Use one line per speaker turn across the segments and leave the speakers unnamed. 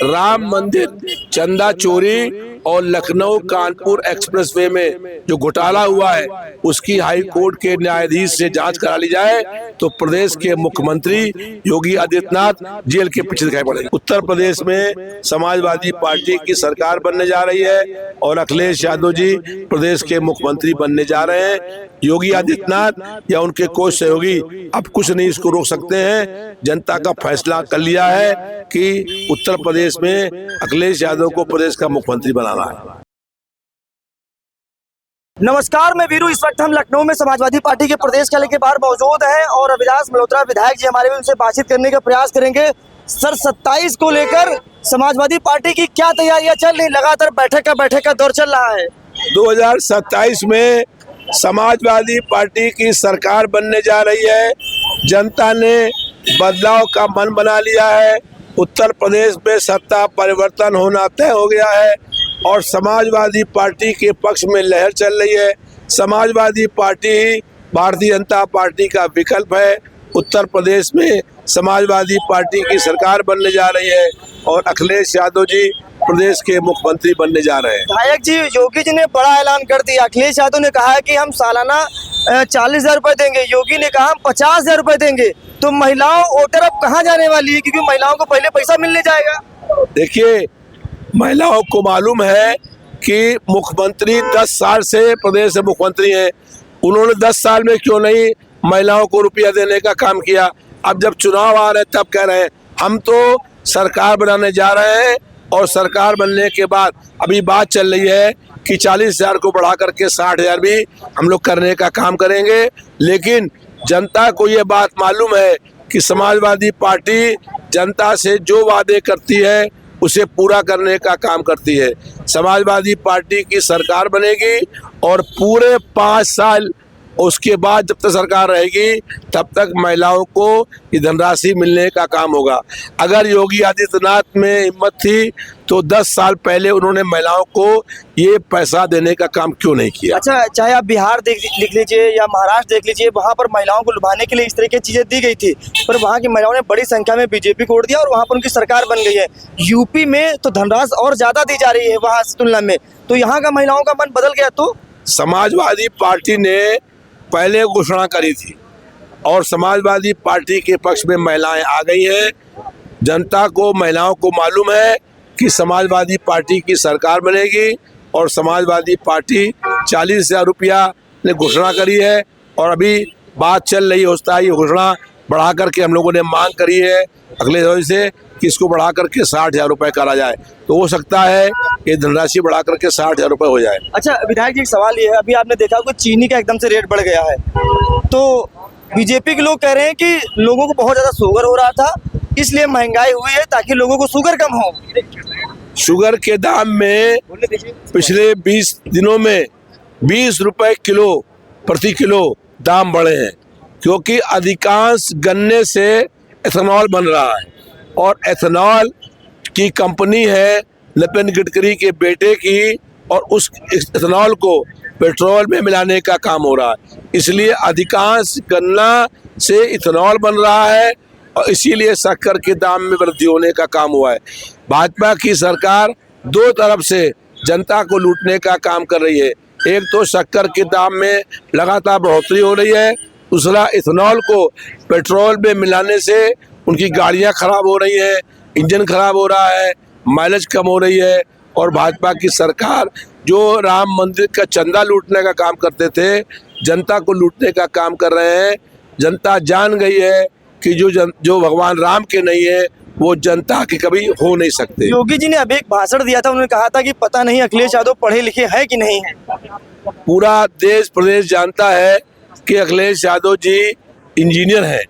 राम मंदिर चंदा चोरी और लखनऊ कानपुर एक्सप्रेसवे में जो घोटाला हुआ है उसकी हाई कोर्ट के न्यायाधीश से जांच करा ली जाए तो प्रदेश के मुख्यमंत्री योगी आदित्यनाथ जेल के पीछे दिखाई पड़ेंगे। उत्तर प्रदेश में समाजवादी पार्टी की सरकार बनने जा रही है और अखिलेश यादव जी प्रदेश के मुख्यमंत्री बनने जा रहे हैं। योगी आदित्यनाथ या उनके कोई सहयोगी अब कुछ नहीं इसको रोक सकते हैं। जनता का फैसला कर लिया है कि उत्तर प्रदेश में अखिलेश यादव को प्रदेश का मुख्यमंत्री बनाना है।
नमस्कार, मैं वीरू। इस वक्त हम लखनऊ में समाजवादी पार्टी के प्रदेश कार्यालय के बाहर मौजूद हैं और अविनाश मल्होत्रा विधायक जी हमारे, उनसे बातचीत करने का प्रयास करेंगे। सर, 27 को लेकर समाजवादी पार्टी की क्या तैयारियां चल रही? लगातार बैठक का दौर चल रहा है।
2027 में समाजवादी पार्टी की सरकार बनने जा रही है। जनता ने बदलाव का मन बना लिया है। उत्तर प्रदेश में सत्ता परिवर्तन होना तय हो गया है और समाजवादी पार्टी के पक्ष में लहर चल रही है। समाजवादी पार्टी ही भारतीय जनता पार्टी का विकल्प है। उत्तर प्रदेश में समाजवादी पार्टी की सरकार बनने जा रही है और अखिलेश यादव जी प्रदेश के मुख्यमंत्री बनने जा रहे हैं।
विधायक जी, योगी जी ने बड़ा ऐलान कर दिया। अखिलेश यादव ने कहा है कि हम सालाना 40,000 रुपए देंगे, योगी ने कहा हम 50,000 रुपए देंगे। तो महिलाओं वोटर अब कहाँ जाने वाली है, क्योंकि महिलाओं को पहले पैसा मिलने जाएगा?
देखिए, महिलाओं को मालूम है कि मुख्यमंत्री 10 साल से प्रदेश से मुख्यमंत्री हैं। उन्होंने 10 साल में क्यों नहीं महिलाओं को रुपया देने का काम किया? अब जब चुनाव आ रहे हैं तब कह रहे हैं हम तो सरकार बनाने जा रहे हैं और सरकार बनने के बाद अभी बात चल रही है कि 40,000 को बढ़ा करके 60,000 भी हम लोग करने का काम करेंगे। लेकिन जनता को ये बात मालूम है कि समाजवादी पार्टी जनता से जो वादे करती है उसे पूरा करने का काम करती है। समाजवादी पार्टी की सरकार बनेगी और पूरे 5 साल उसके बाद जब तक सरकार रहेगी तब तक महिलाओं को ये धनराशि मिलने का काम होगा। अगर योगी आदित्यनाथ में हिम्मत थी तो 10 साल पहले उन्होंने महिलाओं को ये पैसा देने का काम क्यों नहीं किया?
अच्छा, चाहे आप बिहार देख लीजिए या महाराष्ट्र देख लीजिए, वहाँ पर महिलाओं को लुभाने के लिए इस तरह की चीजें दी गई थी, पर वहाँ की महिलाओं ने बड़ी संख्या में बीजेपी को वोट दिया और वहाँ पर उनकी सरकार बन गई है। यूपी में तो धनराशि और ज्यादा दी जा रही है वहाँ से तुलना में, तो यहाँ का महिलाओं का मन बदल गया। तो
समाजवादी पार्टी ने पहले घोषणा करी थी और समाजवादी पार्टी के पक्ष में महिलाएं आ गई हैं। जनता को, महिलाओं को मालूम है कि समाजवादी पार्टी की सरकार बनेगी और समाजवादी पार्टी 40,000 रुपया ने घोषणा करी है और अभी बात चल रही होता है ये घोषणा बढ़ा करके हम लोगों ने मांग करी है अखिलेश से कि इसको बढ़ा करके 60,000 रुपये करा जाए। तो हो सकता है कि धनराशि बढ़ा करके 60,000 रुपये हो जाए।
अच्छा विधायक जी, एक सवाल ये है, अभी आपने देखा कि चीनी का एकदम से रेट बढ़ गया है, तो बीजेपी के लोग कह रहे हैं कि लोगों को बहुत ज्यादा शुगर हो रहा था इसलिए महंगाई हुई है ताकि लोगों को शुगर कम हो।
शुगर के दाम में पिछले 20 दिनों में 20 रुपए प्रति किलो दाम बढ़े हैं, क्योंकि अधिकांश गन्ने से एथेनॉल बन रहा है और एथेनॉल की कंपनी है नितिन गडकरी के बेटे की और उस एथेनॉल को पेट्रोल में मिलाने का काम हो रहा है। इसलिए अधिकांश गन्ना से इथेनॉल बन रहा है और इसीलिए शक्कर के दाम में वृद्धि होने का काम हुआ है। भाजपा की सरकार दो तरफ से जनता को लूटने का काम कर रही है। एक तो शक्कर के दाम में लगातार बढ़ोतरी हो रही है, दूसरा इथेनॉल को पेट्रोल में मिलाने से उनकी गाड़ियां खराब हो रही हैं, इंजन खराब हो रहा है, माइलेज कम हो रही है। और भाजपा की सरकार जो राम मंदिर का चंदा लूटने का काम करते थे, जनता को लूटने का काम कर रहे हैं। जनता जान गई है कि जो भगवान राम के नहीं है वो जनता के कभी हो नहीं सकते।
योगी जी ने अभी एक भाषण दिया था, उन्होंने कहा था कि पता नहीं अखिलेश यादव पढ़े लिखे हैं कि नहीं है।
पूरा देश प्रदेश जानता है कि अखिलेश यादव जी इंजीनियर हैं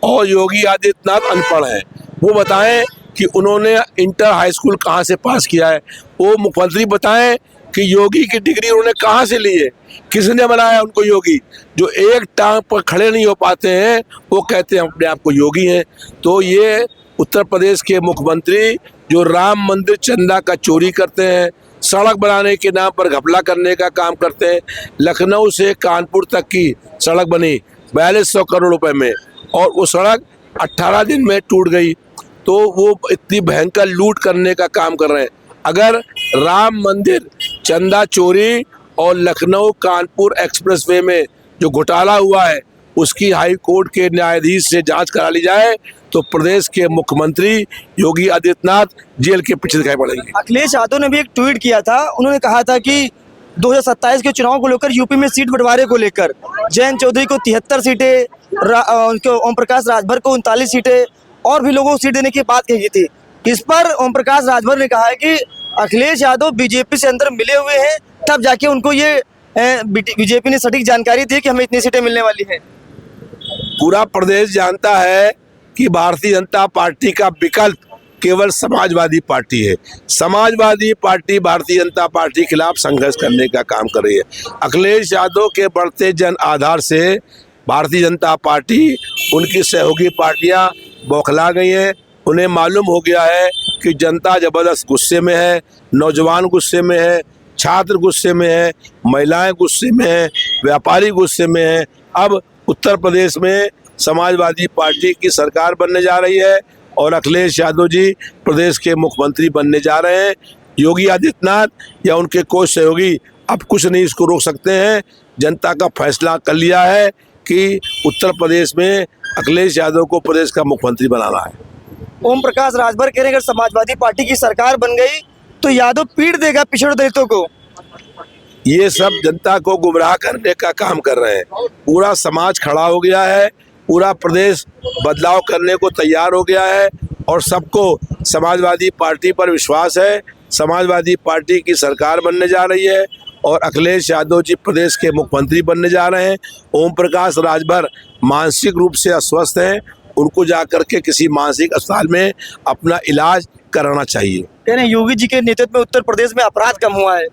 और योगी आदित्यनाथ अनपढ़ हैं। वो बताएं कि उन्होंने इंटर हाई स्कूल कहाँ से पास किया है। वो मुख्यमंत्री बताएं कि योगी की डिग्री उन्होंने कहाँ से ली है, किसने बनाया उनको योगी। जो एक टांग पर खड़े नहीं हो पाते हैं वो कहते हैं अपने आप को योगी हैं। तो ये उत्तर प्रदेश के मुख्यमंत्री जो राम मंदिर चंदा का चोरी करते हैं, सड़क बनाने के नाम पर घपला करने का काम करते हैं। लखनऊ से कानपुर तक की सड़क बनी 4200 करोड़ रुपए में और वो सड़क 18 दिन में टूट गई। तो वो इतनी भयंकर लूट करने का काम कर रहे हैं। अगर राम मंदिर, चंदा चोरी और लखनऊ कानपुर एक्सप्रेसवे में जो घोटाला हुआ है उसकी हाई कोर्ट के न्यायाधीश से जांच करा ली जाए तो प्रदेश के मुख्यमंत्री योगी आदित्यनाथ जेल के पीछे दिखाई पड़ेंगे।
अखिलेश यादव ने भी एक ट्वीट किया था, उन्होंने कहा था कि 2027 के चुनाव को लेकर यूपी में सीट बंटवारे को लेकर जयंत चौधरी को 73 सीटें, ओम प्रकाश राजभर को 39 सीटें और भी लोगों को सीट देने की बात कही थी। इस पर ओम प्रकाश राजभर ने कहा है कि अखिलेश यादव बीजेपी से अंदर मिले हुए हैं, तब जाके उनको ये बीजेपी ने सटीक जानकारी दी कि हमें इतनी सीटें मिलने वाली हैं।
पूरा प्रदेश जानता है कि भारतीय जनता पार्टी का विकल्प केवल समाजवादी पार्टी है। समाजवादी पार्टी भारतीय जनता पार्टी के खिलाफ संघर्ष करने का काम कर रही है। अखिलेश यादव के बढ़ते जन आधार से भारतीय जनता पार्टी, उनकी सहयोगी पार्टियां बौखला गई हैं। उन्हें मालूम हो गया है कि जनता जबरदस्त गुस्से में है, नौजवान गुस्से में है, छात्र गुस्से में है, महिलाएं गुस्से में है, व्यापारी गुस्से में है। अब उत्तर प्रदेश में समाजवादी पार्टी की सरकार बनने जा रही है और अखिलेश यादव जी प्रदेश के मुख्यमंत्री बनने जा रहे हैं। योगी आदित्यनाथ या उनके कोई सहयोगी अब कुछ नहीं इसको रोक सकते हैं। जनता का फैसला कर लिया है कि उत्तर प्रदेश में अखिलेश यादव को प्रदेश का मुख्यमंत्री बनाना है।
ओम प्रकाश राजभर कह रहे हैं अगर समाजवादी पार्टी की सरकार बन गई तो यादव पीट देगा पिछड़े दलितों को।
ये सब जनता को गुमराह करने का काम कर रहे हैं। पूरा समाज खड़ा हो गया है, पूरा प्रदेश बदलाव करने को तैयार हो गया है और सबको समाजवादी पार्टी पर विश्वास है। समाजवादी पार्टी की सरकार बनने जा रही है और अखिलेश यादव जी प्रदेश के मुख्यमंत्री बनने जा रहे हैं। ओम प्रकाश राजभर मानसिक रूप से अस्वस्थ हैं, उनको जाकर के किसी मानसिक अस्पताल में अपना इलाज कराना चाहिए।
कह रहे हैं योगी जी के नेतृत्व में उत्तर प्रदेश में अपराध कम हुआ है।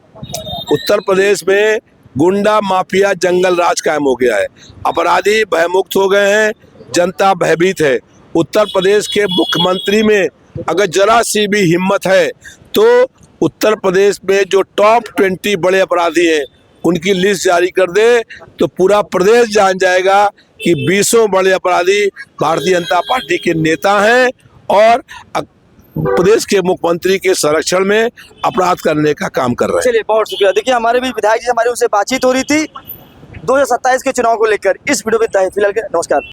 उत्तर प्रदेश में गुंडा माफिया जंगल राज कायम हो गया है, अपराधी भयमुक्त हो गए हैं, जनता भयभीत है। उत्तर प्रदेश के मुख्यमंत्री में अगर जरा सी भी हिम्मत है तो उत्तर प्रदेश में जो टॉप 20 बड़े अपराधी हैं उनकी लिस्ट जारी कर दे तो पूरा प्रदेश जान जाएगा कि 20 बड़े अपराधी भारतीय जनता पार्टी के नेता हैं और प्रदेश के मुख्यमंत्री के संरक्षण में अपराध करने का काम कर रहे हैं।
चलिए, बहुत शुक्रिया। देखिए, हमारे भी विधायक जी, हमारे उनसे बातचीत हो रही थी 2027 के चुनाव को लेकर। इस वीडियो में फिलहाल नमस्कार।